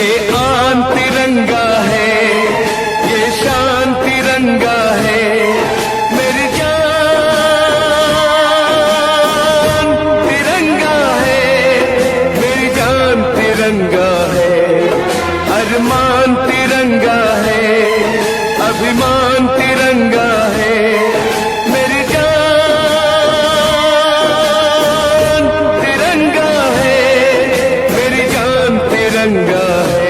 ये आन तिरंगा है, ये शान तिरंगा है, मेरी जान तिरंगा है, मेरी जान तिरंगा है, अरमान तिरंगा है, अभिमान तिरंगा है, मेरी जान तिरंगा है, मेरी जान तिरंगा है।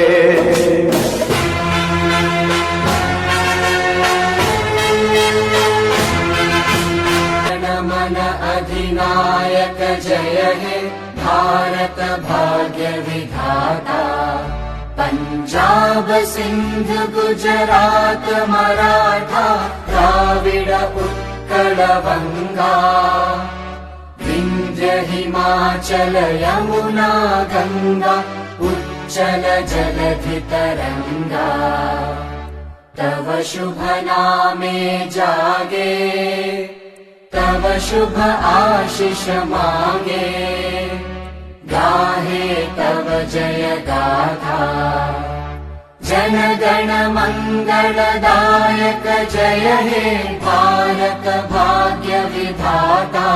जनमन अधिनायक जय हे भारत भाग्य विधाता। पंजाब सिंध गुजरात मराठा द्राविड उत्कल बंगा, विंध्य हिमाचल यमुना गंगा उच्चल जलधि तरंगा। तव शुभ नामे जागे, तव शुभ आशीष मांगे, गाहे तव जय गाथा। जन गण मंगलदायक जय हे भारत भाग्य विधाता।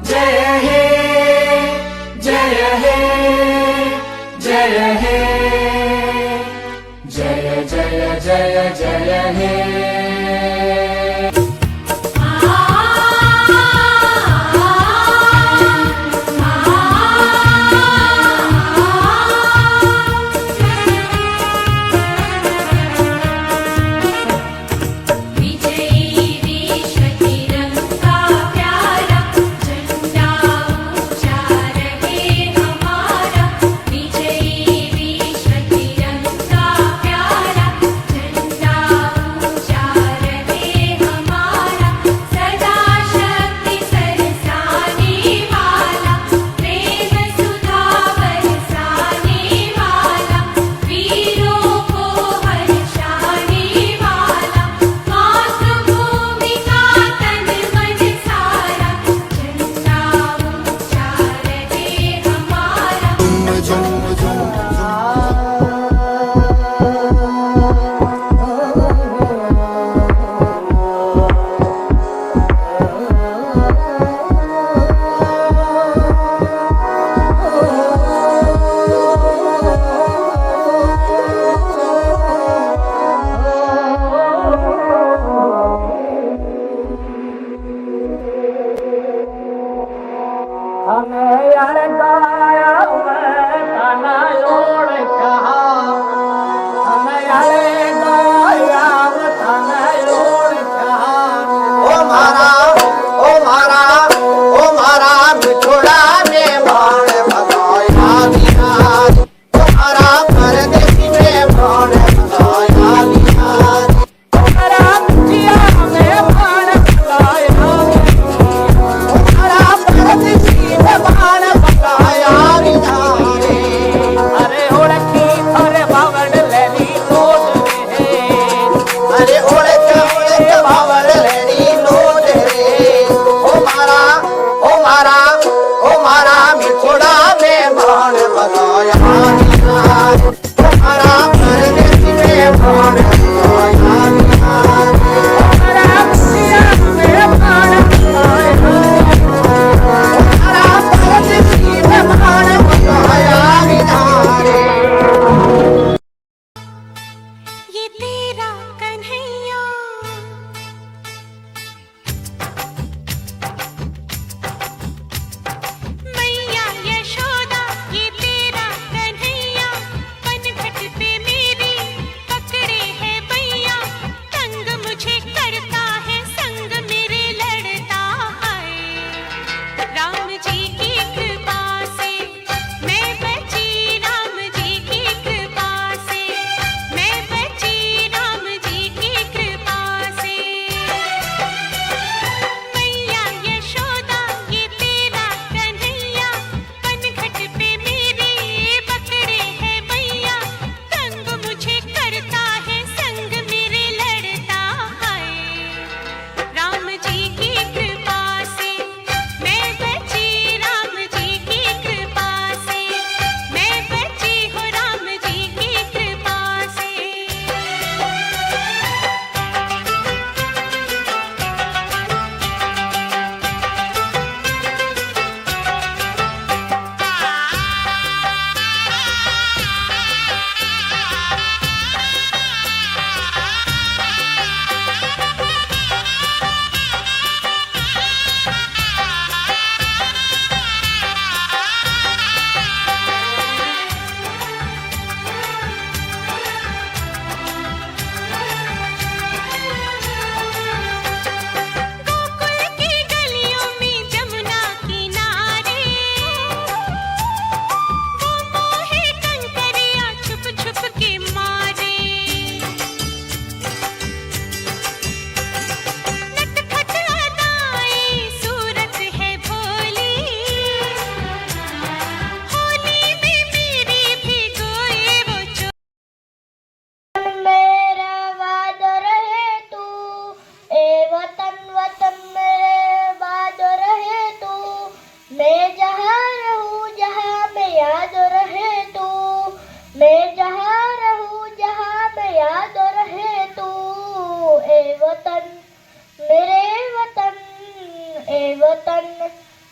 जय हे जय हे जय हे, जय जय जय जय हे। अरे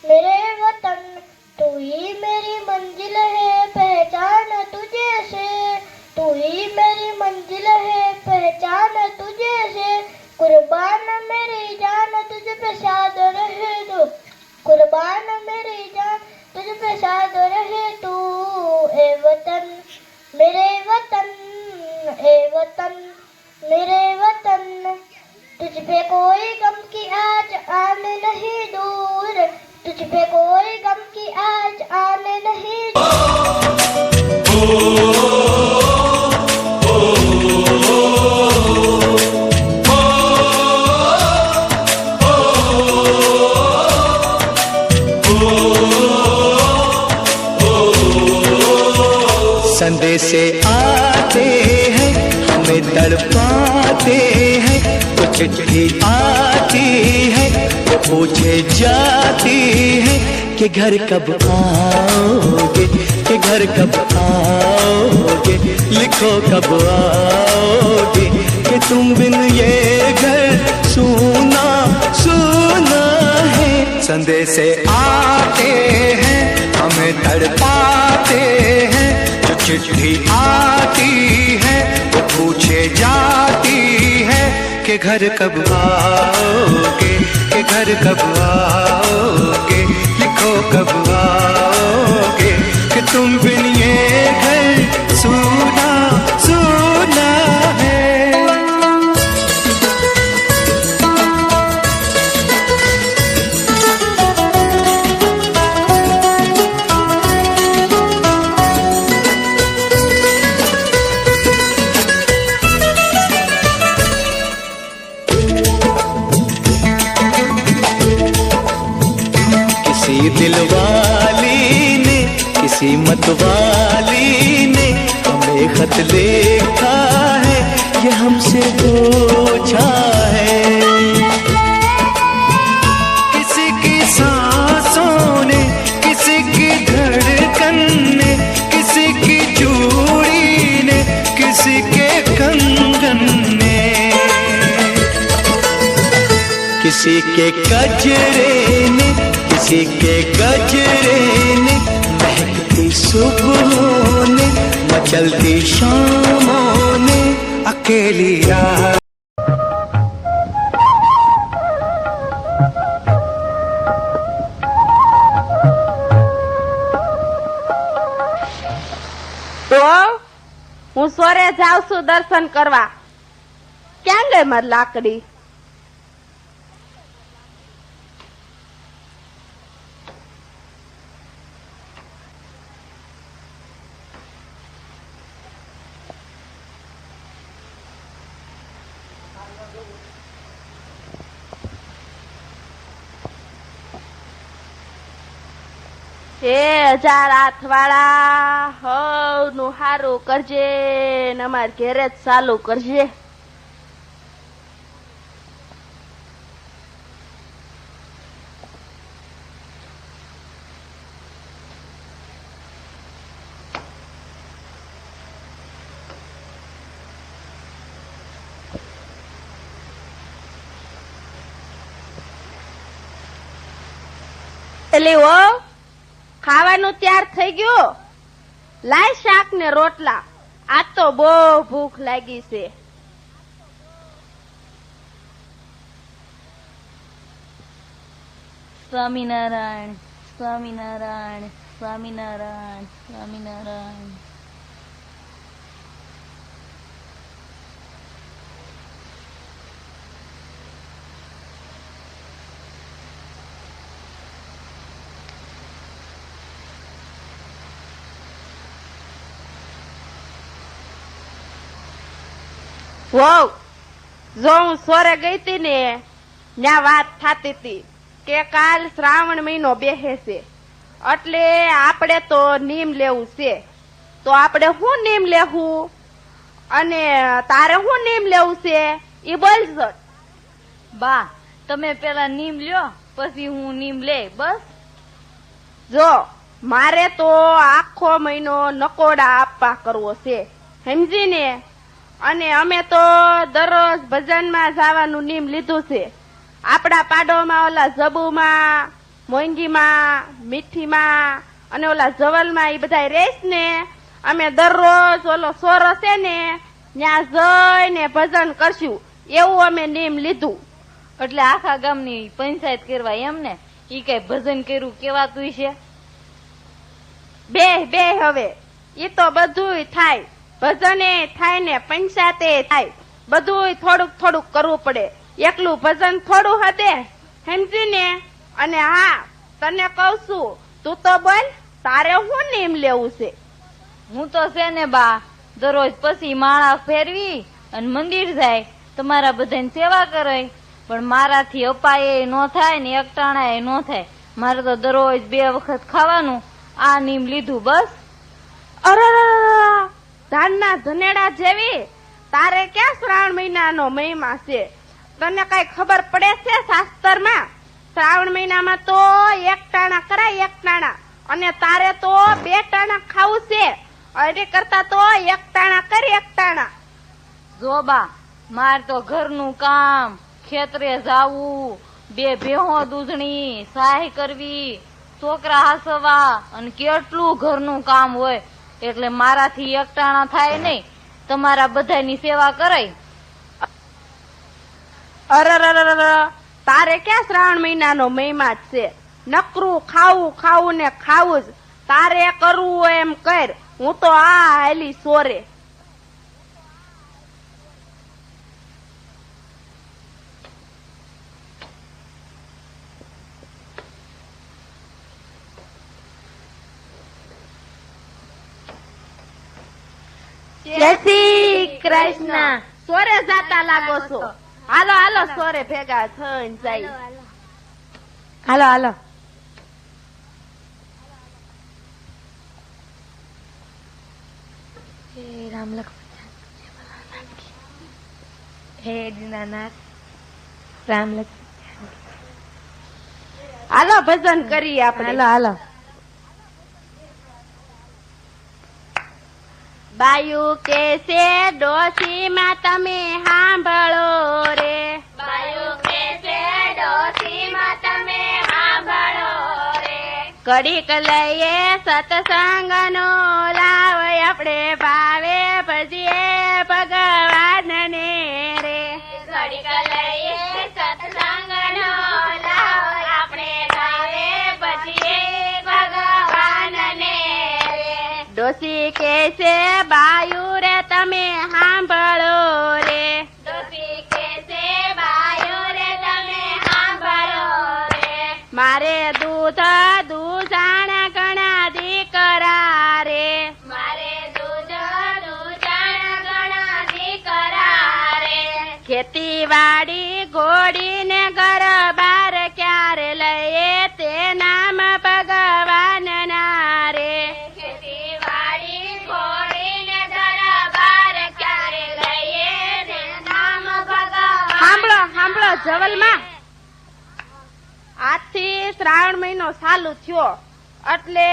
मेरे वतन तू ही मेरी मंजिल है, पहचान तुझे से। तू ही मेरी मंजिल है, पहचान तुझे से। कुर्बान मेरी जान तुझ पे शाद रहे तू, कुर्बान मेरी जान तुझ पे शाद रहे तू। ए वतन मेरे वतन, ए वतन मेरे वतन, तुझ पे कोई गम की आज आने नहीं दूर, तुझ पे कोई गम की आज आने नहीं संदेशे आते हैं हमें तड़पाते हैं, तो चिट्ठी आती है वो पूछे जाती है कि घर कब आओगे, कि घर कब आओगे, लिखो कब आओगे, कि तुम बिन ये घर सूना सूना है। संदेशे आते हैं हमें तड़पाते हैं, चिट्ठी आती है वो पूछे जाती है कि घर कब आओगे, कि घर कब आओगे, लिखो कब आओगे, कि तुम बिन ये घर सूना सूना है। किसी दिलवाली ने, किसी मतवाली ने हमें खत लिखा है, ये हमसे पूछा है। किसी की सांसों ने, किसी की धड़कन ने, किसी की चूड़ी ने, किसी के कंगन ने, किसी के गजरे ने, किसी के गजरे ने, महकती सुबहों ने, मचलती शामों ने, अकेली रात। તો હું સોરે જાઉં છું દર્શન કરવા. ક્યાં ગઈ મારી લાકડી? એ 1000 હાથવાળા હવનું હારું કરજે ને અમાર ઘેરે જ ચાલુ કરજે. એલી ઓ ખાવાનું તૈયાર થઈ ગયું? લાય શાક ને રોટલા, આજ તો બહુ ભૂખ લાગી છે. સ્વામિનારાયણ સ્વામિનારાયણ સ્વામિનારાયણ સ્વામિનારાયણ. વહુ જો હું સોરે ગઈ તી ને ત્યાં વાત થાતી તી કે કાલ શ્રાવણ મહિનો બેહે છે એટલે આપણે તો નીમ લેવું છે. તો આપણે શું નીમ લેવું અને તારે શું નીમ લેવું છે ઈ બોલજો. બા તમે પેલા નીમ લ્યો પછી હું નીમ લે. બસ જો મારે તો આખો મહિનો નકોડા આપવા કરવો છે, સમજીને. અને અમે તો દરરોજ ભજનમાં જવાનું નીમ લીધું છે. આપણા પાડોમાં ઓલા જબુમાં મોંઘીમાં, મીઠીમાં અને ઓલા જવલમાં એ બધા રેસ ને અમે દરરોજ ઓલો સોરો છે ને ત્યાં જઈને ભજન કરશું એવું અમે નિયમ લીધું. એટલે આખા ગામની પંચાયત કરવા એમ ને? ઈ કઈ ભજન કર્યું કેવાતું છે? બે હવે ઈ તો બધુંય થાય, ભજને થાય ને પંચાયતે થાય, બધુંય થોડુંક થોડુંક કરવું પડે. એકલું ભજન થોડું હદે, સમજી ને? અને હા, તને કઉ છું, તું તો બોલ, તારે શું નિયમ લેવું છે? હું તો છે ને બા, દરરોજ પછી માળા ફેરવી અને મંદિર જાય, તમારા બધાની સેવા કરે. પણ મારાથી અપાય ન થાય ને એકટાણા ન થાય. મારે તો દરરોજ 2 વખત ખાવાનું. આ નિયમ લીધું બસ. અરે ધાનના ધનેડા જેવી તારે ક્યાં શ્રાવણ મહિનાનો મહિમા છે? તને કઈ ખબર પડે છે શાસ્ત્રમાં? શ્રાવણ મહિનામાં તો 1 ટાણા કરાય, 1 ટાણા, અને તારે તો 2 ટાણા ખાવું છે. અરે કરતા તો 1 ટાણા કરી, 1 ટાણા. જો બા, માર તો ઘરનું કામ, ખેતરે જાવું, 2 ભેહો દૂધણી, સહાય કરવી, છોકરા હાસવા અને કેટલું ઘરનું કામ હોય. એટલે મારાથી 1 ટાણા થાય નહીં. તમારા બધાની સેવા કરાય. અરે તારે ક્યાં શ્રાવણ મહિનાનો મહિમા જ છે? નકરું ખાવું ખાવું ને ખાવું જ. તારે કરવું હોય એમ કર, હું તો આ હાલી સોરે. જય શ્રી કૃષ્ણ. સોરે જાતા લાગો છો? હાલો હાલો સોરે ભેગા થઈને જાય. હાલો હાલો. હે રામ લક્ષ્મણ હે દીનાનાથ રામ લક્ષ્મણ. હાલો ભજન કરીએ આપણે. હાલો હાલો. બાયુ કે છે ડોસી માં તમે સાંભળો રે. બાયુ કે છે ડોસી માં તમે સાંભળો રે. ઘડીક લઈએ સત્સંગ નો લાવ, આપણે ભાવે ભજીએ ભગવાન ને રે. ઘડીક લઈએ સત્સંગ નો લાવ, આપણે ભાવે ભજીએ ભગવાન ને રે. ડોસી કે છે બાયુ રે તમે સાંભળો રે. ડોસી કે છે બાયુ રે તમે સાંભળો રે. મારે દૂધ દૂધાણ ઘણા દીકરા રે. મારે દૂધાણ ઘણા દીકરા રે. ખેતીવાડી ઘોડી ને ઘર બાર ક્યારે લઈએ, તે નામ ભગવાન ના રે. ખેતીવાડી ઘોડીને ઘર બાર ક્યારે લઈએ, તે નામ ભગવાન. સાંભળો જવલમાં, આજથી શ્રાવણ મહિનો ચાલુ થયો એટલે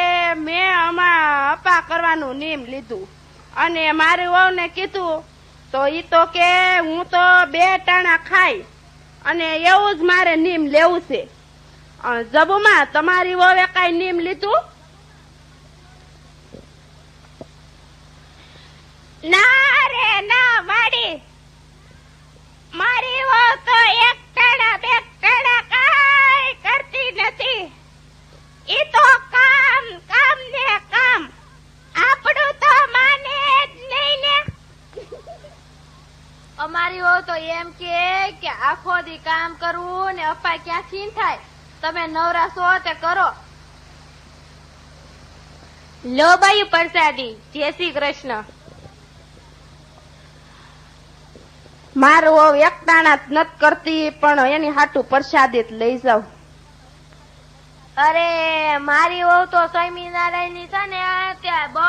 મેં આમાં અપા કરવાનું નિયમ લીધું. અને મારી વહુને કીધું તો ઈ તો કે હું તો 2 ટાણા ખાઈ, અને એવું જ મારે નિયમ લેવું છે. જબુમાં તમારી વહુએ કઈ નિયમ લીધું? ના રે ના મારી વહુ તો 1 ટાણા 2 ટાણા કાઈ કરતી નથી. ઈ તો કામ કામ ને કામ, આપણું તો માને જ નહીં ને. અમારી વહુ તો એમ કે આખો દી કામ કરવું ને અપાય ક્યાંથી થાય. તમે નવરા છો તે કરો. લો બાયું પ્રસાદી. જય શ્રી કૃષ્ણ. મારું વહુ 1 ટાણા જ નથી કરતી, પણ એની હાટું પ્રસાદી જ લઈ જાવ. અરે મારી વહુ તો સ્વામિનારાયણ ની છે ને ત્યાં બહુ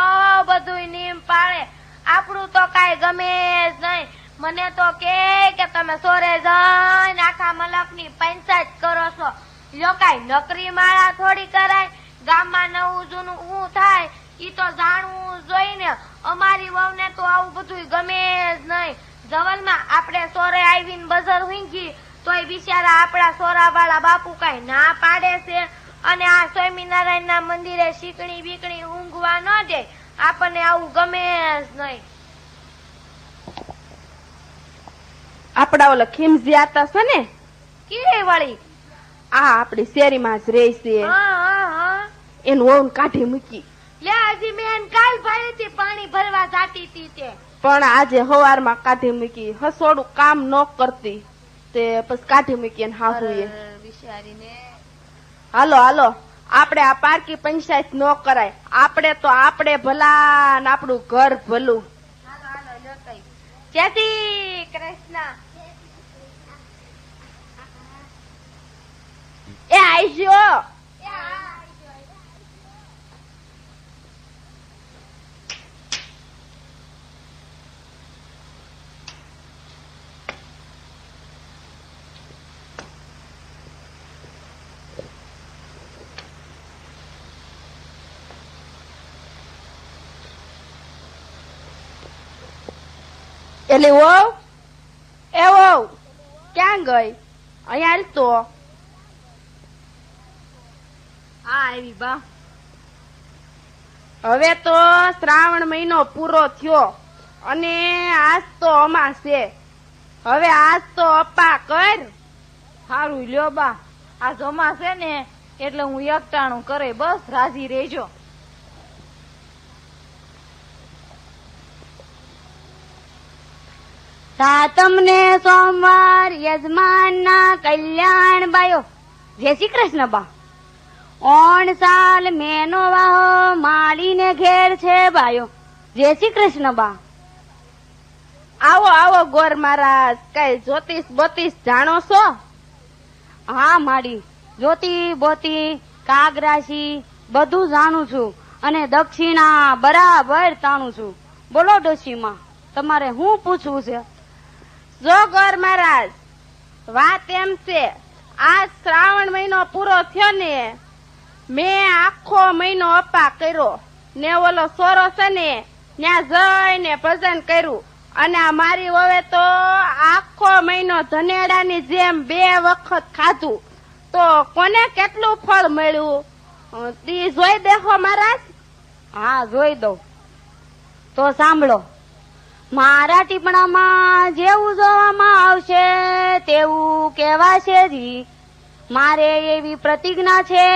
બધું નિયમ પાળે. આપણું તો કઈ ગમે જ નહીં. મને તો કે તમે સોરે જઈને આખા મલક ની પંચાયત કરો છો. લો કઈ નકરી માળા થોડી કરાય. ગામમાં નવું જૂનું શું થાય ઈ તો જાણવું જોઈને. અમારી વહુ ને તો આવું બધું ગમે જ નહીં. જવલમાં આપણે સોરે આવીને બજાર વીંગી તોય બિચારા આપણા સોરા વાળા બાપુ કઈ ના પાડે છે. અને આ સ્વામિનારાયણ ના મંદિરે શીકણી બીકણી ઊંઘવા ન દે. આપણને આવું ગમે જ નહીં. આપડા ઓલા ખીમજી આતા છે ને કે વળી? આ આપડી શેરીમાં જ રહે છે. હા હા હા. એનું વહુ કાઢી મૂકી. લે હજી મેં એને કાલ ભાઈ થી પાણી ભરવા જાતી હતી તે. પણ આજે સવારમાં કાઢી મૂકી. હસોડું કામ ન કરતી તે પછી કાઢી મૂકી એને હાહુએ. બિચારીને. હાલો હાલો, આપણે આ પારકી પંચાયત ન કરાય. આપણે તો આપણે ભલા ને આપણું ઘર ભલું. હાલો હાલો લ્યો તઈ. જય શ્રી કૃષ્ણ. એ આઈજો. એટલે વહુ, એ વહુ ક્યાં ગઈ? અહીંયા હાલ તો. હા આવી બા. હવે તો શ્રાવણ મહિનો પૂરો થયો અને આજ તો અમાસ છે. હવે આજ તો અપ્પા કર. હારું લ્યો બા, આ જમા છે ને એટલે હું એકટાણું કરે, બસ રાજી રહેજો. સાતમને સોમવાર યજમાન ના કલ્યાણ બાયો. જય શ્રી કૃષ્ણ બા. ઓણ સાલ મેનો વાહો માળીને ઘેર છે બાયો. જય શ્રી કૃષ્ણ બા. આવો આવો ગોર મહારાજ, કઈ જ્યોતિષ બોતિષ જાણો છો? હા માડી, જ્યોતિ બોતી કાગરાશી બધું જાણું છું અને દક્ષિણા બરાબર તાણું છું. બોલો ડોશીમાં, તમારે શું પૂછવું છે? જો ગોર મહારાજ, વાત એમ છે, આ શ્રાવણ મહિનો પૂરો થયો ને, મેં આખો મહિનો અપ્પા કર્યો ને ઓલો સોરો છે ને ત્યાં જઈને ભજન કર્યું અને આ મારી વવે તો આખો મહિનો ધનેડાની જેમ 2 વખત ખાધું તો કોને કેટલું ફળ મળ્યું તી જોઈ દેખો મહારાજ. હા જોઈ દઉં. તો સાંભળો, મારા ટીપણામાં જેવું જોવામાં આવશે તેવું કહેવાશે જી. મારે એવી પ્રતિજ્ઞા છે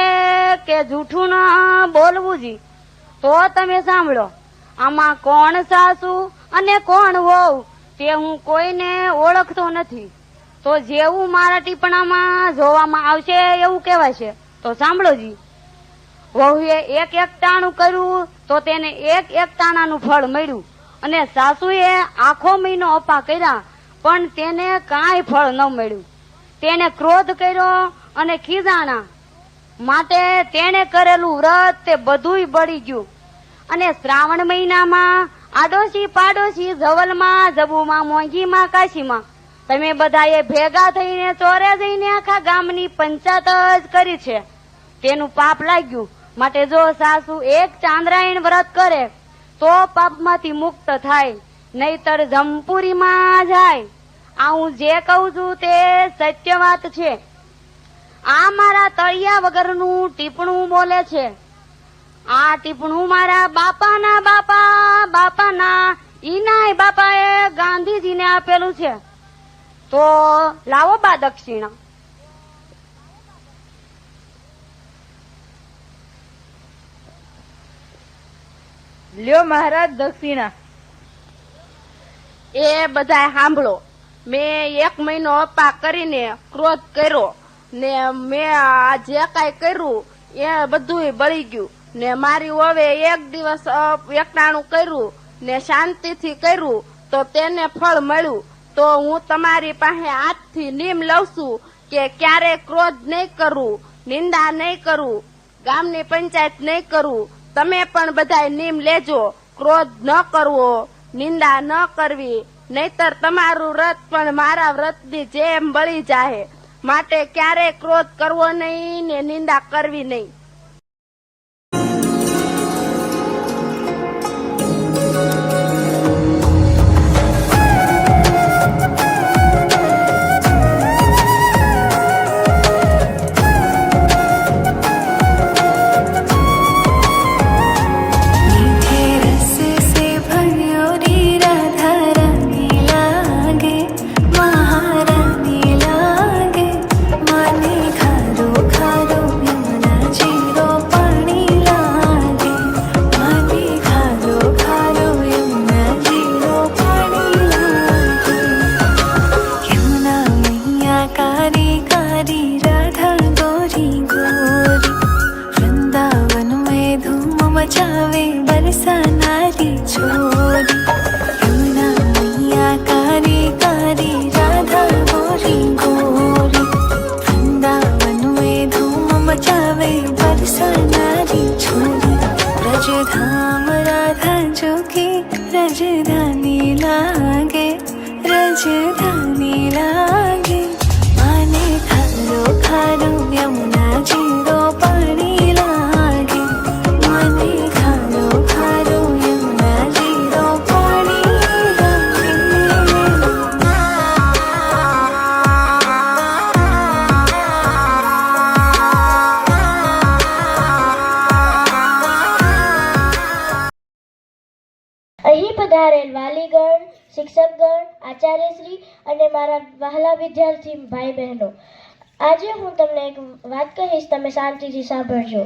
કે જૂઠું ન બોલવું જી. તો તમે સાંભળો, આમાં કોણ સાસુ અને કોણ વહુ તે હું કોઈને ઓળખતો નથી. તો જેવું મારા ટીપણામાં જોવામાં આવશે એવું કહેવાશે. તો સાંભળો જી. વહુએ એક ટાણું કર્યું તો તેને એક ટાણાનું ફળ મળ્યું અને સાસુએ આખો મહિનો અપા કર્યા પણ તેને કાંઈ ફળ ન મળ્યું. તેને ક્રોધ કર્યો અને ખીજાણા માટે તેને કરેલું વ્રત તે બધુંય બળી ગયું. અને શ્રાવણ મહિનામાં આડોશી પાડોશી જવલમાં જબુમાં મોંઘીમાં કાશીમાં તમે બધાએ ભેગા થઈને ચોરે જઈને આખા ગામની પંચાયત જ કરી છે. તેનું પાપ લાગ્યું. માટે જો સાસુ એક ચાંદ્રાયણ વ્રત કરે તો પાપમાંથી મુક્ત થાય, નહીતર જમપુરીમાં જાય. આ હું જે કહું છું તે સત્ય વાત છે. આ મારા તળિયા વગરનું ટીપણું બોલે છે. આ ટીપણું મારા બાપાના બાપાના ઈનાય બાપાએ ગાંધીજીને આપેલું છે. તો લાવો બા દક્ષિણા. લ્યો મહારાજ દક્ષિણા. એ બધા સાંભળો, મેં 1 મહિનો અપા કરીને ક્રોધ કર્યો ને મેં આ જે કાંઈ કર્યું એ બધું બળી ગયું ને મારી વવે 1 દિવસ એકટાણું કર્યું ને શાંતિથી કર્યું તો તેને ફળ મળ્યું. તો હું તમારી પાસે આજથી નિયમ લઉં છું કે ક્યારે ક્રોધ નહીં કરવું, નિંદા નહીં કરવું, ગામની પંચાયત નહીં કરવું. તમે પણ બધા નિયમ લેજો, ક્રોધ ન કરવો, નિંદા ન કરવી, નહીતર તમારું વ્રત પણ મારા વ્રતની જેમ બળી જાય. માટે ક્યારે ક્રોધ કરવો નહીં ને નિંદા કરવી નહીં. धाम राधा जो की राजधानी लागे, राजधानी लागे। माने खारो खारो यमुना जीरो पानी लागे, माने खारो खारो यमुना जीरो पानी लागे। અહીં પધારેલ વાલીગણ, શિક્ષકગણ, આચાર્યશ્રી અને મારા વહાલા વિદ્યાર્થી ભાઈ બહેનો, આજે હું તમને એક વાત કહીશ, તમે શાંતિથી સાંભળજો.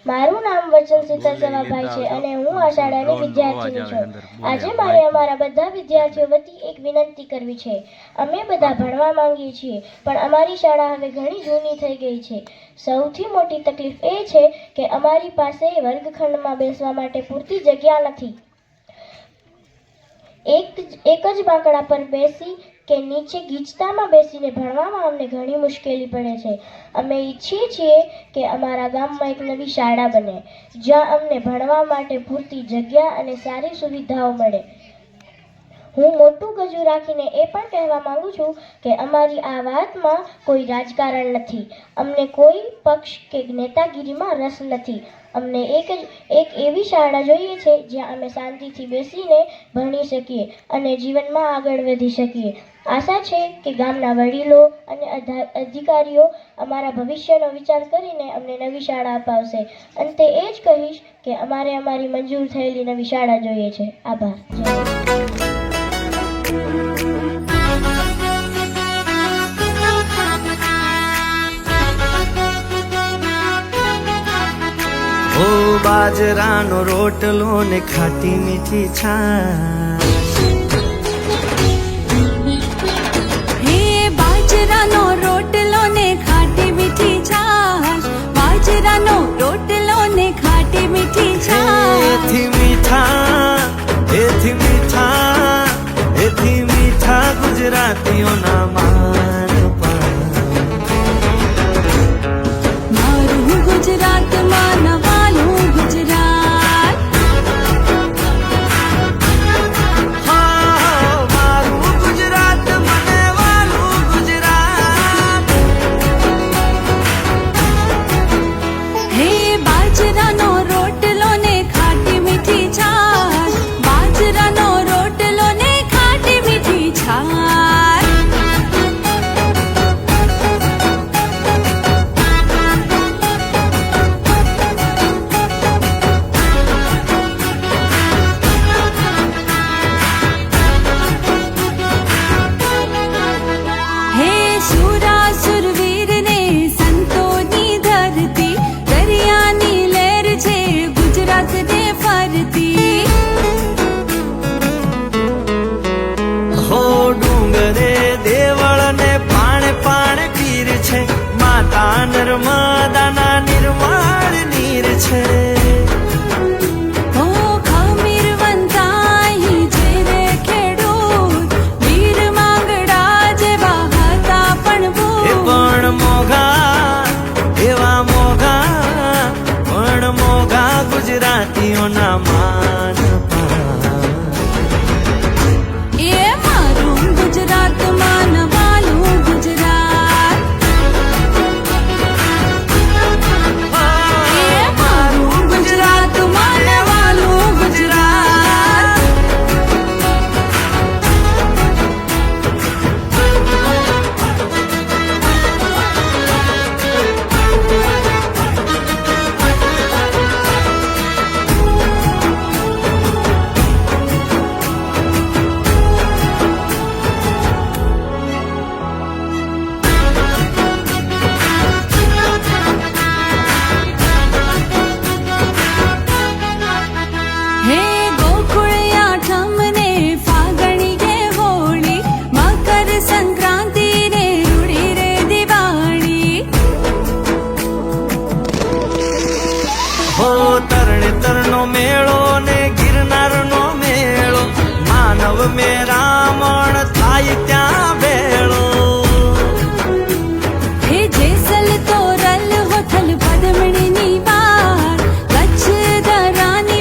મારું નામ વચન શીતલ સેવાભાઈ છે અને હું આ શાળાની વિદ્યાર્થીની છું. આજે મારે અમારા બધા વિદ્યાર્થીઓ વતી એક વિનંતી કરવી છે. અમે બધા ભણવા માંગીએ છીએ, પણ અમારી શાળા હવે ઘણી જૂની થઈ ગઈ છે. સૌથી મોટી તકલીફ એ છે કે અમારી પાસે વર્ગખંડમાં બેસવા માટે પૂરતી જગ્યા નથી. એક જ બાંકડા પર બેસી કે નીચે ગીચતામાં બેસીને ભણવામાં અમને ઘણી મુશ્કેલી પડે છે. અમે ઈચ્છીએ છીએ કે અમારા ગામમાં એક નવી શાળા બને, જ્યાં અમને ભણવા માટે પૂરતી જગ્યા અને સારી સુવિધાઓ મળે. હું મોટું ગજુ રાખીને એ પણ કહેવા માંગુ છું કે અમારી આ વાતમાં કોઈ રાજકારણ નથી. અમને કોઈ પક્ષ કે નેતાગીરીમાં રસ નથી. અમને એક એવી શાળા જોઈએ છે જ્યાં અમે શાંતિથી બેસીને ભણી શકીએ અને જીવનમાં આગળ વધી શકીએ. આશા છે કે ગામના વડીલો અને અધિકારીઓ અમારા ભવિષ્યનો વિચાર કરીને અમને નવી શાળા અપાવશે. અંતે એ જ કહીશ કે અમારે અમારી મંજૂર થયેલી નવી શાળા જોઈએ છે. આભાર. ઓ બાજરાનો રોટલો ને ખાટી મીઠી છાશ, હે બાજરાનો રોટલો ને ખાટી મીઠી છાશ, બાજરાનો રોટલો ને ખાટી મીઠી છાશ. એથી મીઠા ગુજરાતીઓના માન મારું ગુજરાતમાં નવાલું ગુજરાત, મારું ગુજરાત મને વાલું ગુજરાત. હે બાજરાનો રોટલો ને ખાટી મીઠી છાશ, બાજરાનો રોટલો ને ખાટી મીઠી છાશ. હે સુરાસુર વીર ને સંતોની ધરતી, દરિયાની લહેર છે ગુજરાત ને ફરતી. હો ડુંગરે દેવળ ને પાણે પાણે પીર છે, માતા નર્મદાના નિર્મળ નીર છે. ઓ ખમીર વંતાઈ છે રે ખેડૂત, વીર માંગડા જેવા હતા પણ એ ભૂત. પણ મોઘા એવા મોઘા, પણ મોઘા ગુજરાતીઓના માન એ મારું ગુજરાતમાં નવાલું ગુજરાત, એ મારું ગુજરાતમાં નવાલું ગુજરાત. હે ગોકુળિયા ઠમને ફાગણીએ હોળી, મકર સંક્રાંતિ ને રૂડી રે દિવાળી. હો તરણેતરનો મેળો ને ગિરનારનો મેળો, માનવ મેરામણ થાય ત્યાં ભેળો. હે જેસલ તોરલ હોથલ પદમણીની વાર, કચ્છ દરાની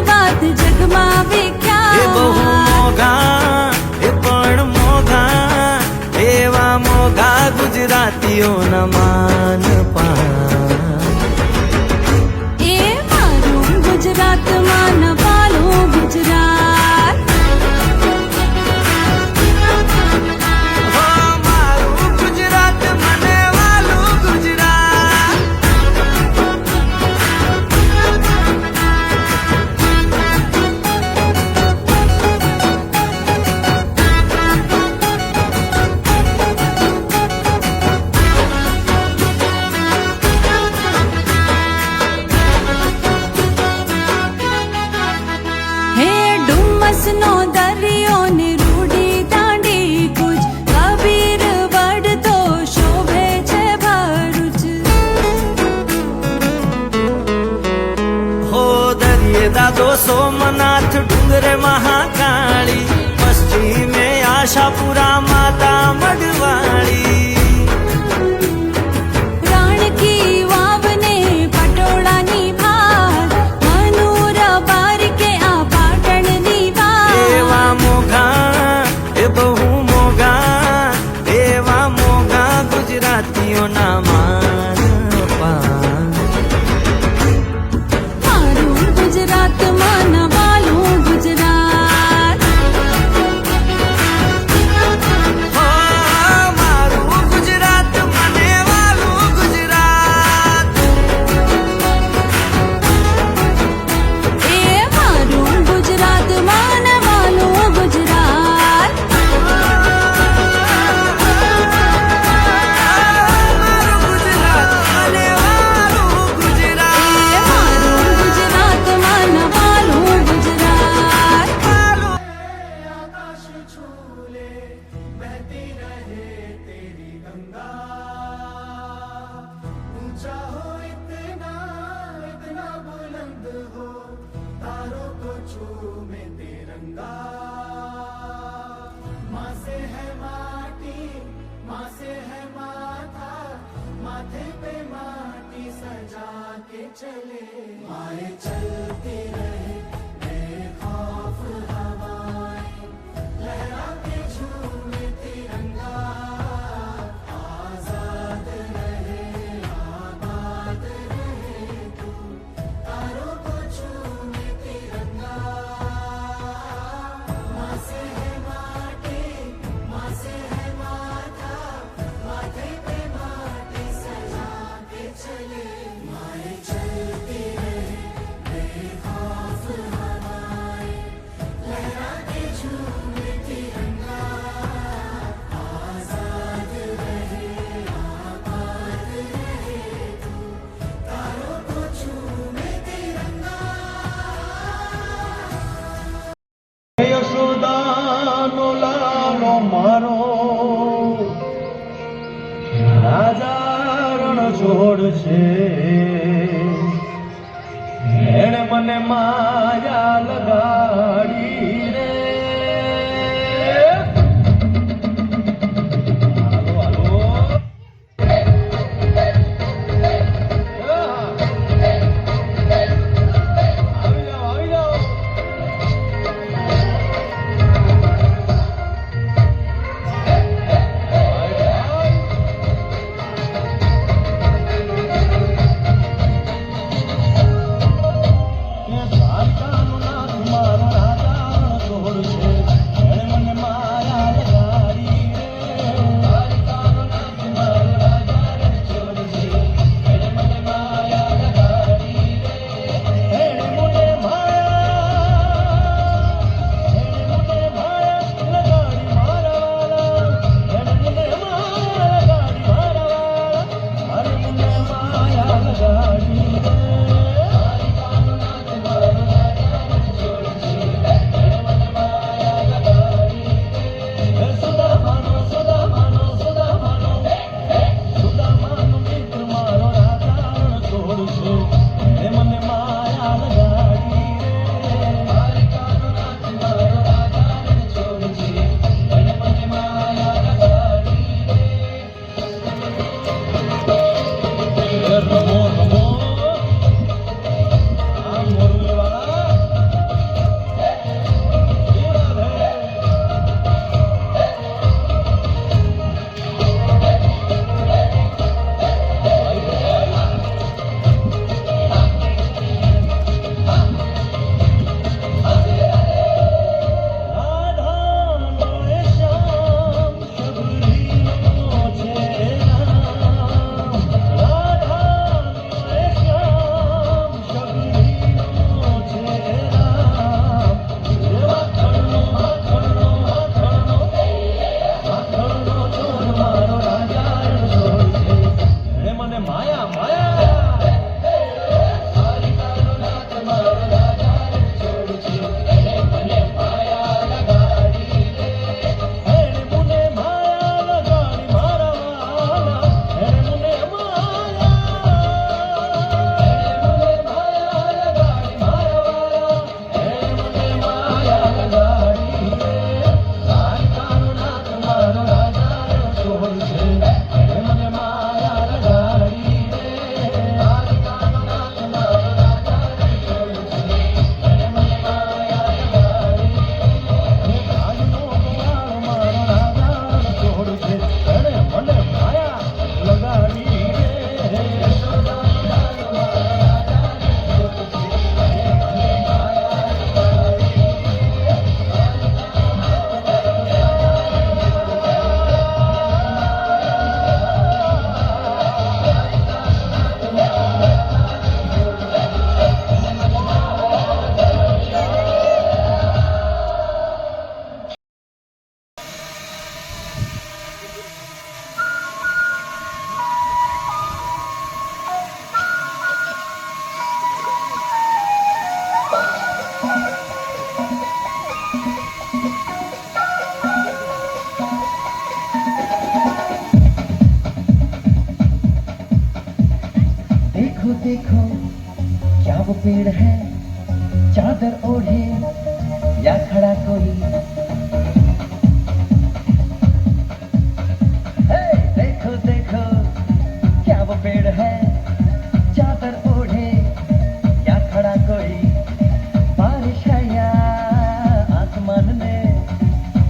રસનો દરિયો ને રૂડી દાંડી કૂચ કબીર વડતો શોભે છે ભરૂચ હો દરિયે દાદો સોમનાથ ડુંગરે મહાકાળી પશ્ચિમે આશાપુરા માતા મઢવાળી રાણકી વાવને પટોળાની ભાર મનુર બારકે આ પાટણની વાર એવા મોઘા એ બહુ મોઘા એવા મોઘા ગુજરાતીઓના માન પાન મારું ગુજરાત માનવાલું ગુજરાત હો, મારું ગુજરાત મને વાલું ગુજરાત એ મારું ગુજરાત માનવાલું ગુજરાત મારું ગુજરાત મને વાલું ગુજરાત એ મારું ગુજરાત માનવાલું ગુજરાત आकाश छूले बहती रहे तेरी गंगा ऊंचा हो इतना इतना बुलंद हो तारों को छूमे तिरंगा माँ से है माटी माँ से है माथा माथे पे माटी सजा के चले माए चलती रहे बेखौफ हवाएं लहरा के झूमे तिरंगा आजाद रहे आबाद रहे तू तारों को छूमे तिरंगा माँ से है माटी माँ से है माथा माथे पे माटी सजा के चले माए चलती रहे बेखौफ हवाएं लहरा के झूमे तिरंगा आजाद रहे आबाद रहे तू तारों को छूमे तिरंगा યશોદાનો લાલો મારો રાજા રણ છોડ છે એણે મને માયા લગાડી રે હાલો હાલો આવી જાઓ આવી જાઓ દ્વારકાનો નાથ મારો पेड़ है चादर ओढ़े या खड़ा कोई हे, देखो देखो क्या वो पेड़ है चादर ओढ़े या खड़ा कोई बारिश है या आसमान ने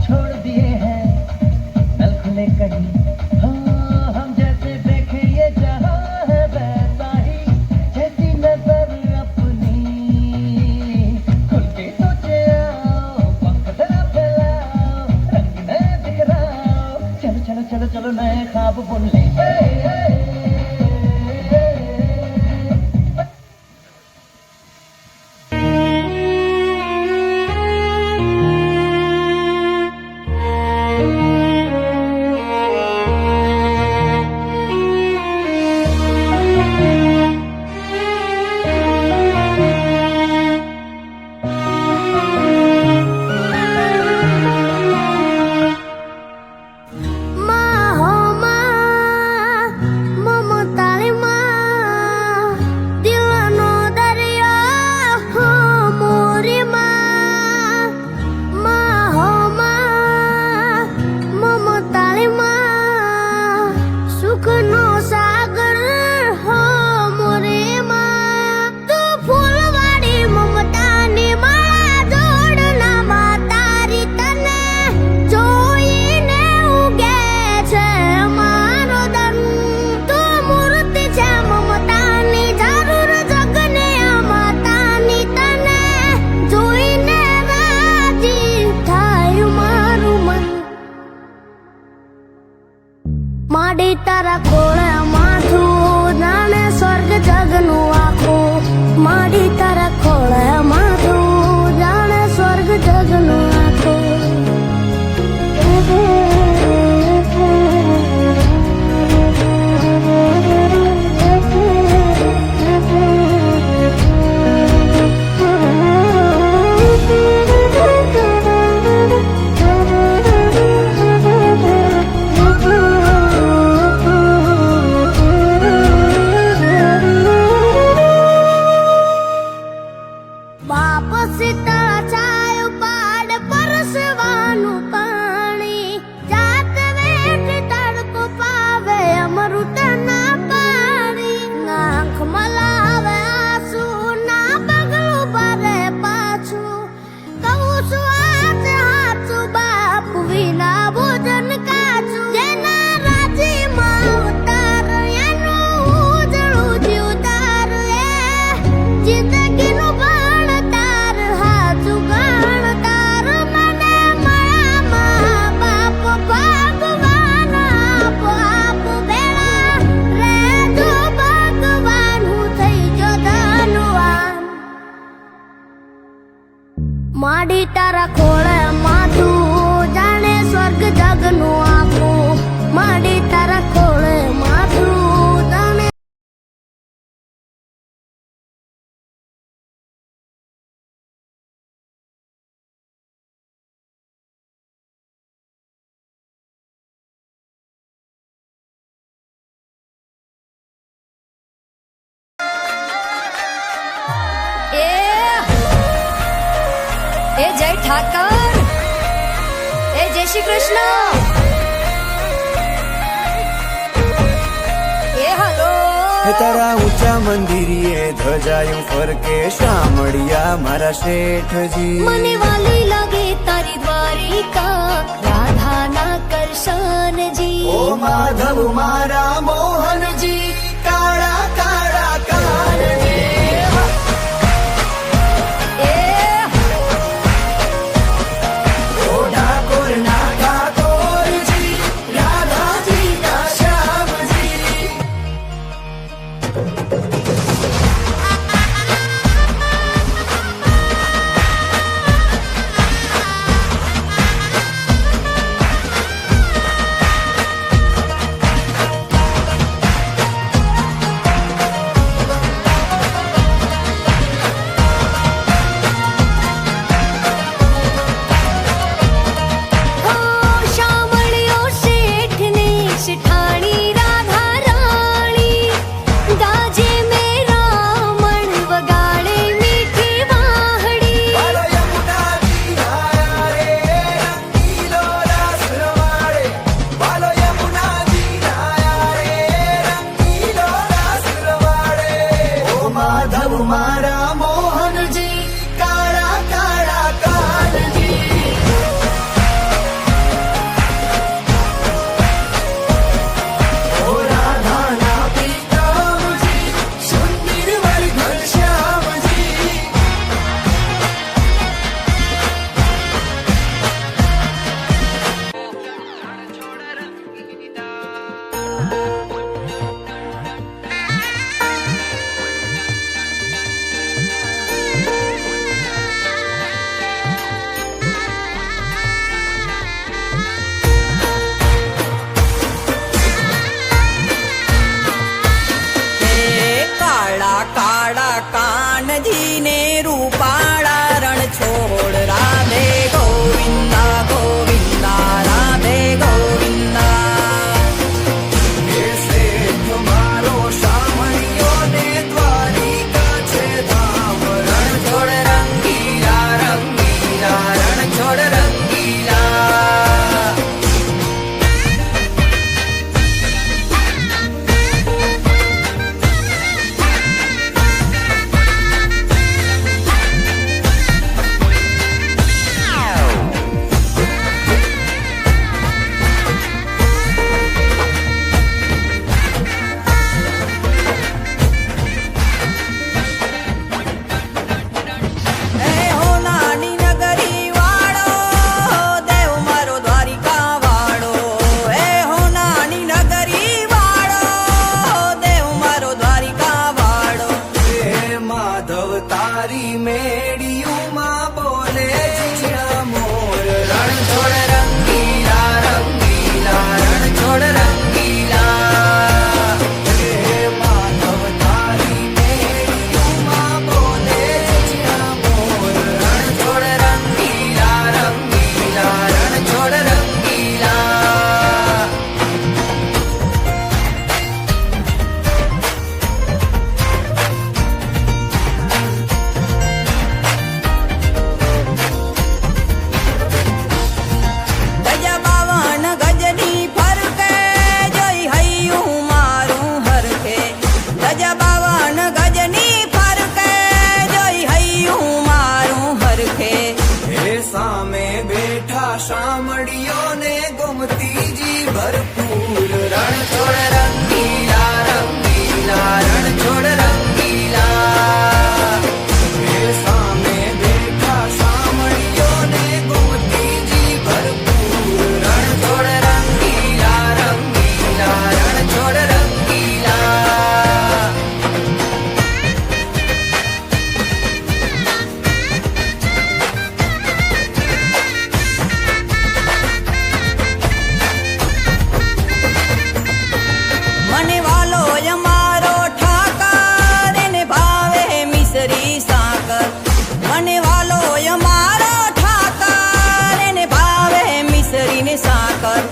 छोड़ दिए हैं नल खुले कहीं हाँ हम जैसे देखे ये जहां है वैसा ही जैसी नजर अपनी खुल के सोचे आओ पंख जरा फैलाओ रंग नए बिखराओ चलो चलो चलो चलो नए ख्वाब बुन ले માડી તારા ખોળે માથું જાણે સ્વર્ગ જગનું આખું માડી તારા ખોળે માથું જાણે સ્વર્ગ જગનું માડી તારા ખોળે માથું જાણે સ્વર્ગ જગનું આખું માડી તારા ખોળે માથું જાણે એ જય ઠાકર એ જય શ્રી કૃષ્ણ એ હલો તારા ઊંચા મંદિરીએ ધજાયું ફરકે શામળિયા મારા શેઠજી મને વાલી લાગે તારી દ્વારિકા રાધાના કરશનજી ઓ માધવ મારા મોહનજી કાળા કાળા કારજી મેડિયુમાં બોલે ઝીણા મોર રણ છોડ રંગીલા રંગીલા રણ છોડ રંગીલા હે માધવ તારી મેડિયુમાં બોલે ઝીણા મોર રણ છોડ રંગીલા રંગીલા રણ છોડ રંગીલા ગજ 52 ગજની ફરકે જોઈ હૈયું મારું હરખે ગજ 52 ગજની ફરકે જોઈ હૈયું મારું હરખે હે સામે બેઠા શામળીઓને ગોમતીજી ભરપૂર રણ છોડ રંગીલા રંગીલા રણ છોડ રંગીલા હે સામે બેઠા શામળીઓને ગોમતીજી ભરપૂર રણ છોડ રંગીલા રંગીલા રણ છોડ રંગીલા મને વાલો મારો ઠાકર એને ભાવે મિસરી સાકર મને વાલો મારો ઠાકર એને ભાવે મિસરી ને સાકર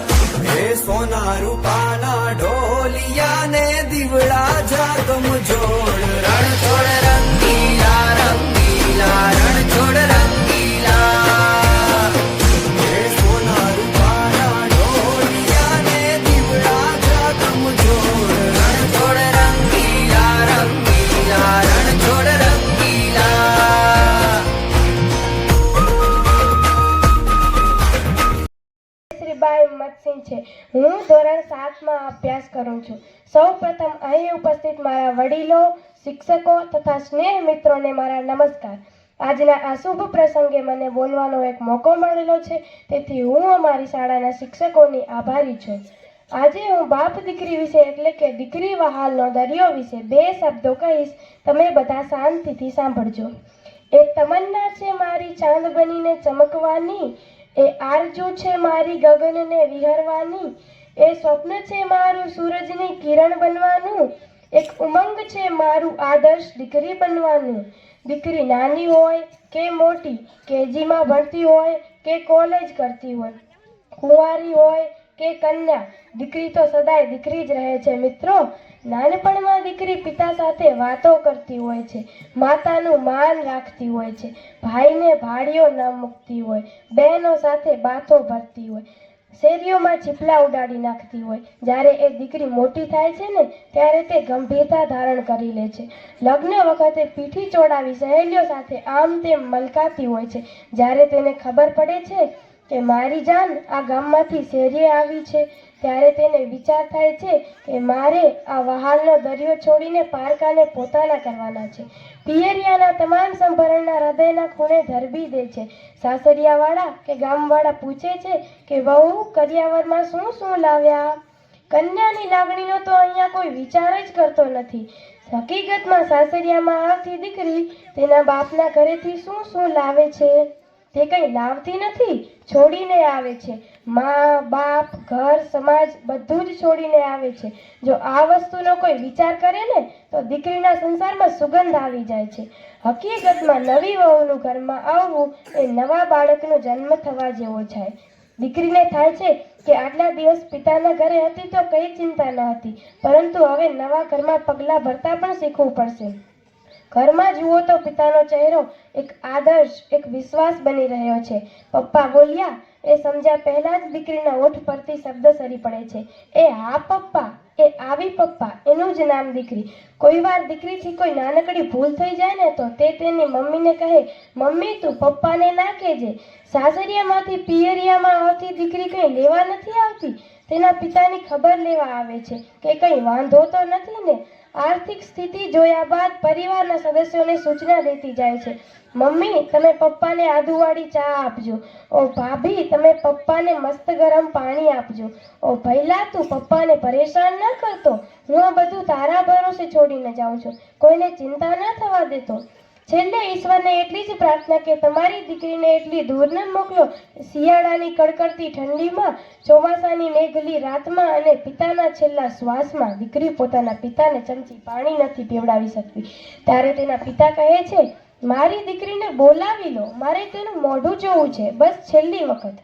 હે સોના રૂપાના ઢોલિયાને દીવડા જાગમ જોડ રણ છોડ રંગીલા રંગીલા રણ છોડ રંગીલા હે સોના રૂપાના ઢોલિયાને દીવડા જાગમ જોડ રણ છોડ રંગીલા રંગીલા રણ છોડ રંગીલા શ્રીબાઈ મતસિંહ છે. હું ધોરણ 7 માં અભ્યાસ કરું છું. સૌપ્રથમ અહીં ઉપસ્થિત મારા વડીલો, શિક્ષકો તથા સ્નેહ મિત્રોને મારા નમસ્કાર. આજના આ શુભ પ્રસંગે મને બોલવાનો એક મોકો મળેલો છે, તેથી હું અમારી શાળાના શિક્ષકોની આભારી છું. આજે હું બાપ દીકરી વિશે એટલે કે દીકરી વહાલનો દરિયો વિશે 2 શબ્દો કહીશ. તમે બધા શાંતિથી સાંભળજો. એ તમન્ના છે મારી ચાંદ બનીને ચમકવાની, એ આરજુ છે મારી ગગનને વિહરવાની, એ સ્વપ્ન છે મારું સૂરજની કિરણ બનવાનું, એક ઉમંગ છે મારું આદર્શ દીકરી બનવાનું. દીકરી નાની હોય કે મોટી, કેજીમાં ભણતી હોય કે કોલેજ કરતી હોય, કુંવારી હોય કે કન્યા, દીકરી તો સદાય દીકરી જ રહે છે. મિત્રો, નાનપણમાં દીકરી પિતા સાથે વાતો કરતી હોય છે, માતાનું માન રાખતી હોય છે, ભાઈને ભાડિયો ન મૂકતી હોય, બહેનો સાથે બાથો ભરતી હોય, શેરીઓમાં ચીપલા ઉડાડી નાખતી હોય. જ્યારે એ દીકરી મોટી થાય છે ને, ત્યારે તે ગંભીરતા ધારણ કરી લે છે. લગ્ન વખતે પીઠી ચોડાવી સહેલીઓ સાથે આમ તેમ મલકાતી હોય છે. જ્યારે તેને ખબર પડે છે કે મારી જાન આ ગામમાંથી શેરીએ આવી છે, ત્યારે તેને વિચાર થાય છે કે મારે આ વહાલનો દરિયો છોડીને પારકાને પોતાના કરવાના છે. પિયરિયાના તમામ સંભરણના હૃદયના ખૂણે ધરબી દે છે. સાસરિયાવાળા કે ગામવાળા પૂછે છે કે વહુ કરિયાવરમાં શું શું લાવ્યા? કન્યાની લાગણીનો તો અહીંયા કોઈ વિચાર જ કરતો નથી. હકીકતમાં સાસરિયામાં આવતી દીકરી તેના બાપના ઘરેથી શું શું લાવે છે? તે કંઈ લાવતી નથી, છોડીને આવે છે. મા, બાપ, ઘર, સમાજ બધું જ છોડીને આવે છે. જો આ વસ્તુનો કોઈ વિચાર કરે ને, તો દીકરીના સંસારમાં સુગંધ આવી જાય છે. હકીકતમાં નવી વહુનું ઘરમાં આવવું એ નવા બાળકનો જન્મ થવા જેવો છે. દીકરીને થાય છે કે આટલા દિવસ પિતાના ઘરે હતી તો કઈ ચિંતા ન હતી, પરંતુ હવે નવા ઘરમાં પગલાં ભરતા પણ શીખવું પડશે. ઘરમાં જુઓ તો પિતાનો ચહેરો એક આદર્શ, એક વિશ્વાસ બની રહ્યો છે. પપ્પા બોલ્યા એ સમજ્યા પહેલા જ દીકરીના ઓઠ પરથી શબ્દ સરી પડે છે. એ હા પપ્પા, એ આવી પપ્પા, એનું જ નામ દીકરી. કોઈ વાર દીકરીથી કોઈ નાનકડી ભૂલ થઈ જાય ને, તો તે તેની મમ્મીને કહે, મમ્મી તું પપ્પાને ના કહેજે. સાસરિયામાંથી પિયરિયામાં આવતી દીકરી કંઈ લેવા નથી આવતી, તેના પિતાની ખબર લેવા આવે છે કે કંઈ વાંધો તો નથી ને. આર્થિક સ્થિતિ જોયા બાદ પરિવારના સદસ્યોને સૂચના દેતી જાય છે, મમ્મી તમે પપ્પાને આદુવાળી ચા આપજો, ઓ ભાભી તમે પપ્પાને મસ્ત ગરમ પાણી આપજો, ઓ ભૈલા તું પપ્પાને પરેશાન ન કરતો, હું આ બધું તારા ભરોસે છોડીને જાઉં છું, કોઈને ચિંતા ન થવા દેતો. છેલ્લે ઈશ્વરને એટલી જ પ્રાર્થના કે તમારી દીકરીને એટલી દૂર ન મોકલો. શિયાળાની કડકડતી ઠંડીમાં, ચોમાસાની મેઘલી રાતમાં અને પિતાના છેલ્લા શ્વાસમાં દીકરી પોતાના પિતાને ચમચી પાણી નથી પીવડાવી શકતી. ત્યારે તેના પિતા કહે છે, મારી દીકરીને બોલાવી લો, મારે તેનું મોઢું જોવું છે, બસ છેલ્લી વખત.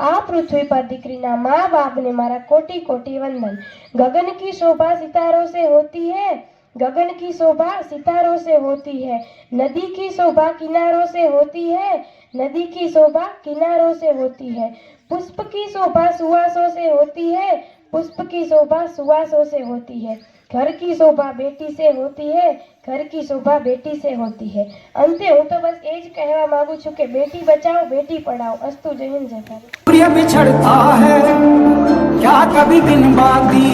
આ પૃથ્વી પર દીકરીના माँ बाप ने मारा कोटि कोटि वंदन. गगन की शोभा सितारों से होती है, गगन की शोभा सितारों से होती है, नदी की शोभा किनारों से होती है, नदी की शोभा किनारों से होती है, पुष्प की शोभा सुवासों से होती है, पुष्प की शोभा सुवासों से होती है, घर की शोभा बेटी से होती है, घर की शोभा बेटी से होती है. અંતે હું તો બસ એ જ કહેવા માંગુ છું કે બેટી બચાવો બેટી પઢાઓ. અસ્તુ. જય હિન્દ, જય ભારત. सूर्य बिछड़ता है क्या कभी दिन बाती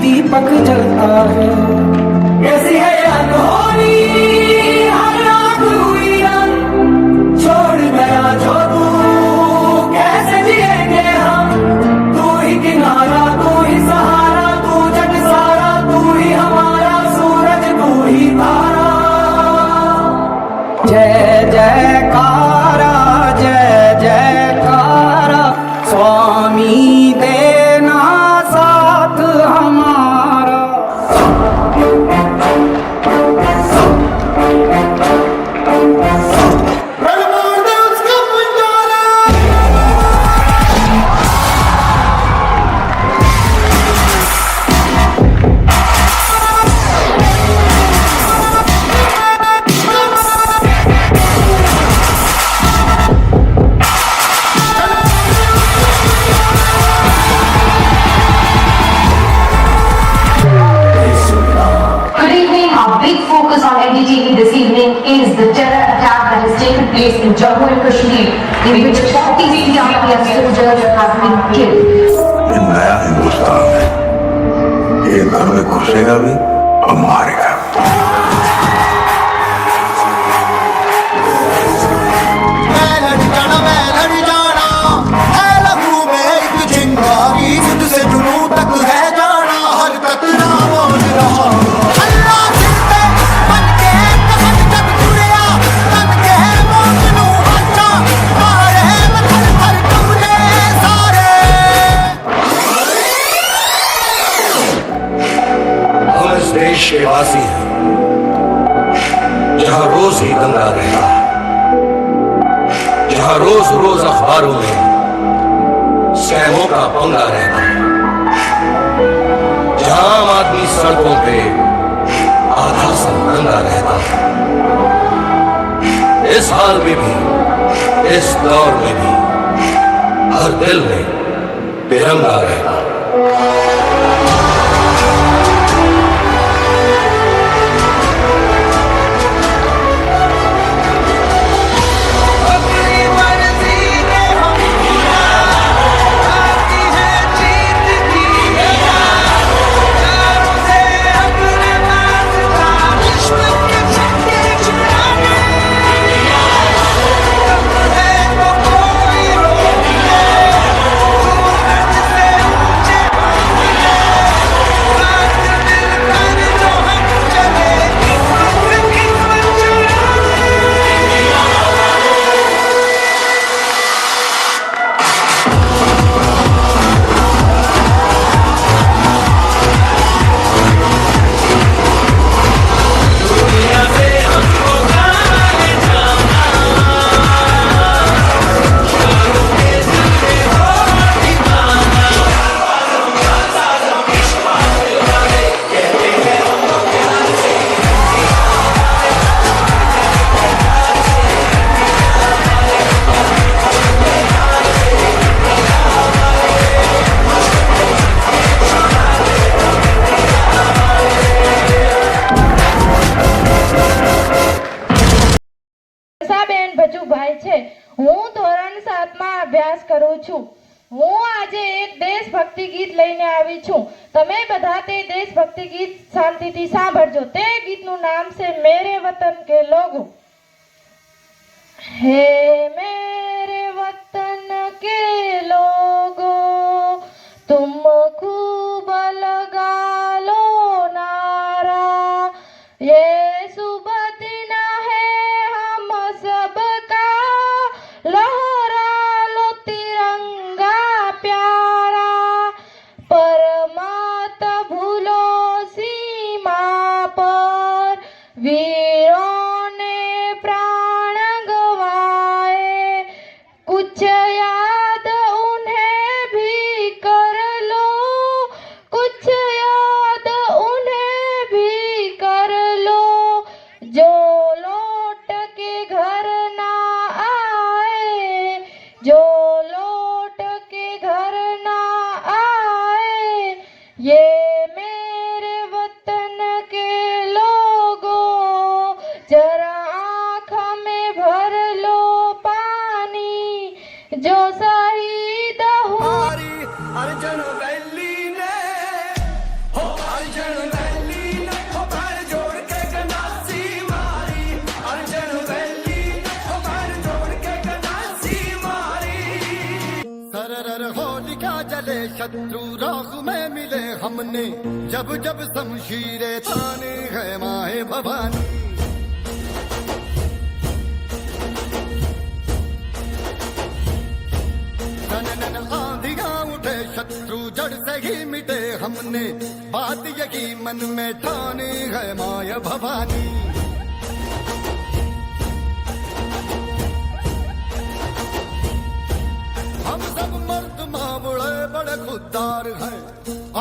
दीपक जलता है. कैसी है अनहोनी हर आँख हुई रंग छोड़ गया जो तू कैसे जिएंगे हम. तू ही किनारा तू ही सहारा तू जग सारा तू ही हमारा सूरज तू ही तारा. जय जयकारा जय जयकारा स्वामी देना साथ हमारा. Good evening. Our big focus on NDTV this evening is the terror attack that has taken place in Jammu and Kashmir, in which 40 CRPF soldiers have been killed. ये नया हिंदुस्तान है, ये घर में घुसेगा भी और मारेगा. मैं लड़ जाना है लहू में एक चिंगारी खुद से जुनून तक है जाना हर कतरा बोल रहा. अल्लाह सिर पे बन के कहत जब जुड़िया तन के मौत नू बचा मारे मथर पर तुमने सारे. हम इस देश के वासी हैं जहाँ रोज ही दंगा रहता है, जहाँ रोज रोज अखबारों में स्कैमों का पंगा रहता है, जहाँ आम आदमी सड़कों पे आधा सा नंगा रहता है. इस हाल में भी, इस दौर में भी हर दिल में तिरंगा रहता है. બેન ભજુભાઈ છે. હું ધોરણ 7 માં અભ્યાસ કરું છું. હું આજે એક દેશભક્તિ ગીત લઈને આવી છું. તમે બધા તે દેશભક્તિ ગીત શાંતિથી સાંભળજો. તે ગીતનું નામ છે મેરે વતન કે લોગો. હે મેરે વતન કે લોગો तुम खूब लगा लो नारा, ये शुभ दिन है जो शहीद हुआ अर्जन वैली ने हो अर्जन वैली ने हो पैर जोड़ के गनासी मारी अर्जन वैली ने हो पैर जोड़ के गनासी मारी सरर होलिका जले शत्रु राह में मिले हमने जब जब शमशीरें ताने है माए भवानी आंधियां उठे शत्रु जड़ से ही मिटे हमने बात यही मन में ठानी है माया भवानी हम सब मर्द मामले बड़े खुददार हैं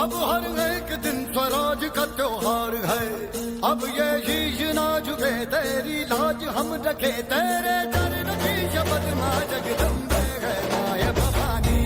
अब हर एक दिन स्वराज का त्योहार है अब ये शीश ना झुके तेरी लाज हम रखे तेरे चरण की शपथ मां जगदम्बे है माया भवानी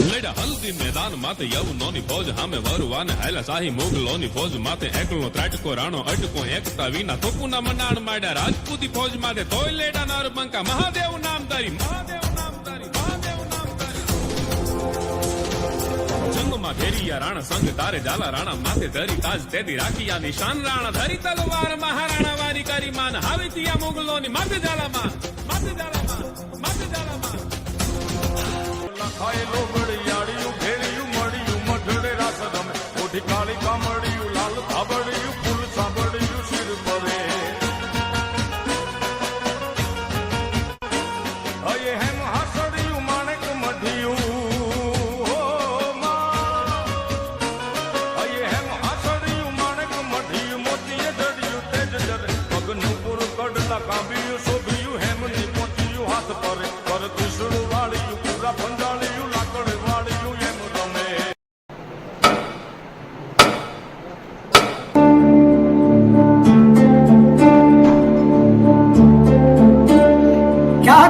लेडा हल्दी मैदान माते यवनोनी फौज हमें वरुवान हैला शाही मुगलोनी फौज माते एकलो त्राटको राणो अटको एकता वीना तोपुना मनाण माडा राजपूती फौज माते तोय लेडा नार बंका महादेव नामदारी महादेव नामदारी महादेव नामदारी जंग मा घेरिया राणा संग तारे जाला राणा माथे धरी ताज तेदी राखिया निशान राणा धरी तलवार महाराणा वारी करी मान हावितिया मुगलोनी माथे जाला मान माथे जाला मान माथे जाला मान ખાય લોબડિયાળિયું ભેળિયું મળિયું મઢડે રાસ રમે ઓઢી કાળી કામડિયું લાલ થાબડિયું ફૂલ સાંભળિયું શિર પરે હયે હેમ હાસડિયું માણેક મઢિયું હો માં હયે હેમ હાસડિયું માણેક મઢિયું મોતીએ જડિયું તેજ જરે પગનું પુર કડલા કાંબિયું શોભિયું હેમની પોચિયું હાથ પરે પર ત્રિશુળ વાળિયું પૂરા પંજાળિયું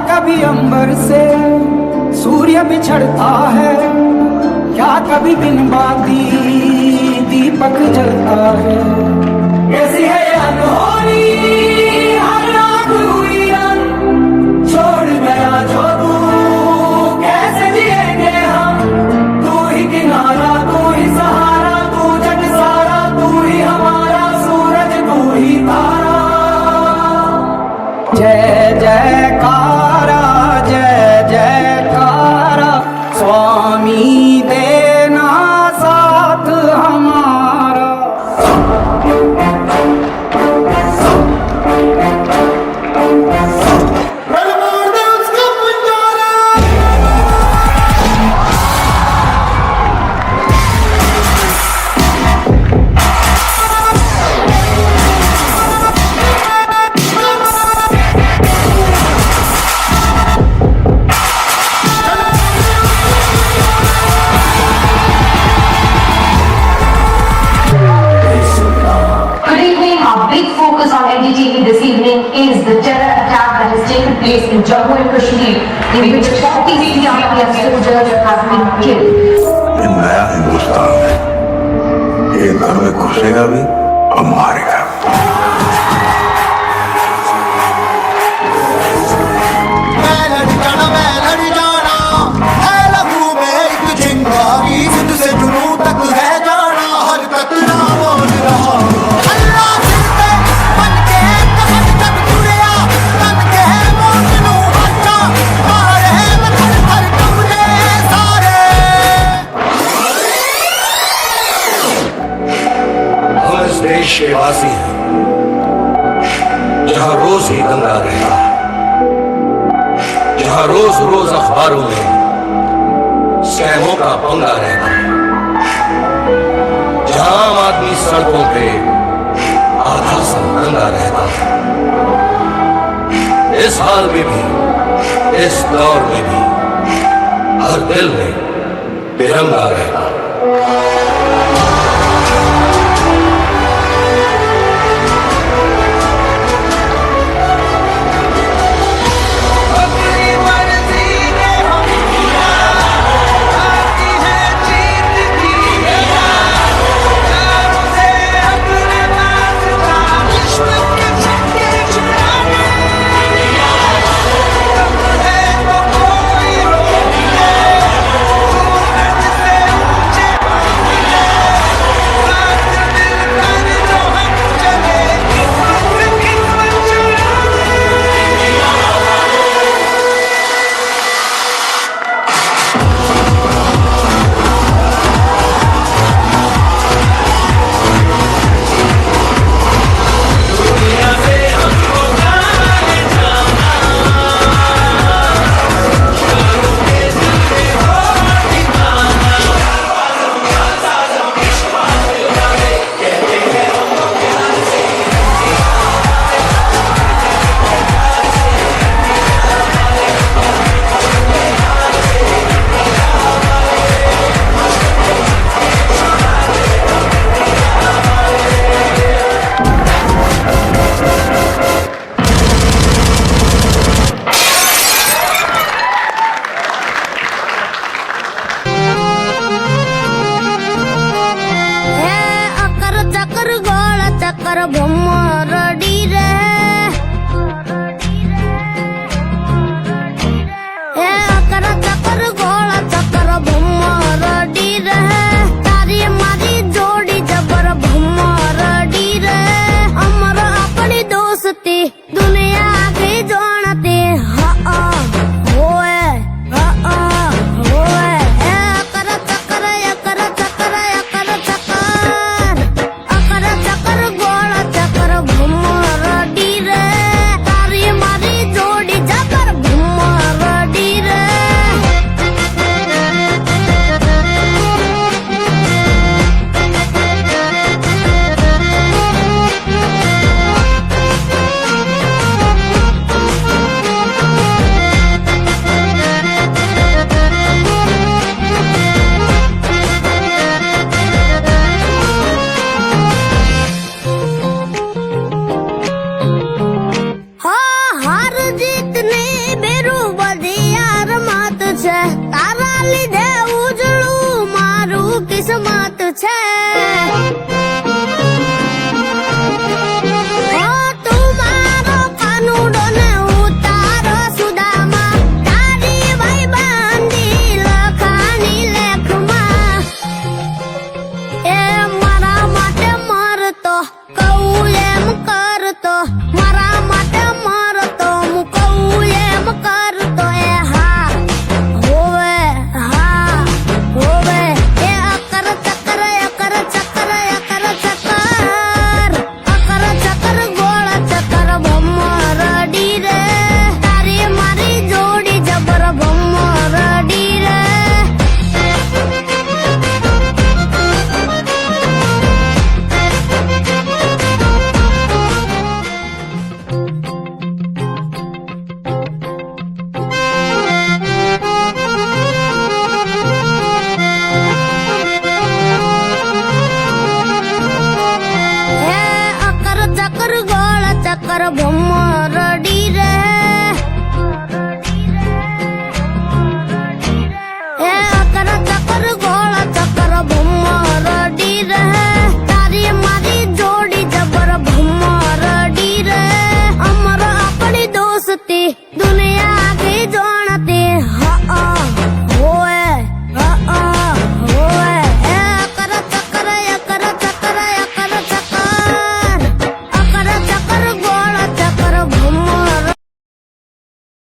कभी अंबर से सूर्य बिछड़ता है क्या कभी बिन बाती दीपक जलता है कैसी है ये अनहोनी हर रात हुई रंग छोड़ गया जो तू कैसे जिएंगे हम तू ही किनारा तू ही सहारा तू जग सारा तू ही हमारा सूरज तू ही तारा जय जयकारा जय जयकारा स्वामी देना साथ हमारा this evening is the terror attack that has taken place in Jammu and Kashmir, in which 40 CRPF soldiers have been killed. ये नया हिंदुस्तान है, ये घर में घुसेगा भी और मारेगा भी। मैं लड़ जाना है लहू में एक चिंगारी खुद से जुनूं तक है जाना हर कतरा बोल रहा अल्लाह जिंदे बन के कफन जब जुड़िया तन के मौत नू बचा मारे वतन हर कमरे सारे हम इस देश के वासी हैं जहाँ रोज ही दंगा रहता है, जहाँ रोज रोज अखबारों में स्कैमों का पंगा रहता है, जहाँ आम आदमी सड़कों पे आधा सा नंगा रहता है। इस हाल में भी, इस दौर में भी हर दिल में तिरंगा रहता है। अपनी मर्जी ने हम किया, आती है जीत की ચક્કર ભમરડી રે હે અકર ચક્કર ગોળ ચક્કર ભમરડી રે તારી મારી જોડી જબર ભમરડી રે અમર આપણી દોસ્તી દુનિયા આખી જાણતી હા હોએ હા હોએ હે અકર ચક્કર અકર ચક્કર અકર ચક્કર અકર ચક્કર ગોળ ચક્કર ભમરડી રે તારી મારી જોડી જબર ભમરડી રે હા હાર જીત ને બેરું બધી યાર માત છે તારા લીધે ઉજળું મારું કિસ્મત છે હા તું મારો કાનુડો ને હું તારો સુદામા તારી ભાઈ બાંધી લખાની લેખમાં એ મારા માટે મરતો કહું એમ કરતો મારા માટે મરતો હું કહું એમ કરતો એ હા હોવે એ અકર ચક્કર અકર ચક્કર અકર ચક્કર અકર ચક્કર ગોળ ચક્કર ભમરડી રે તારી મારી જોડી જબર ભમરડી રે હે અકર ચક્કર ગોળ ચક્કર ભમરડી રે હે અકર ચક્કર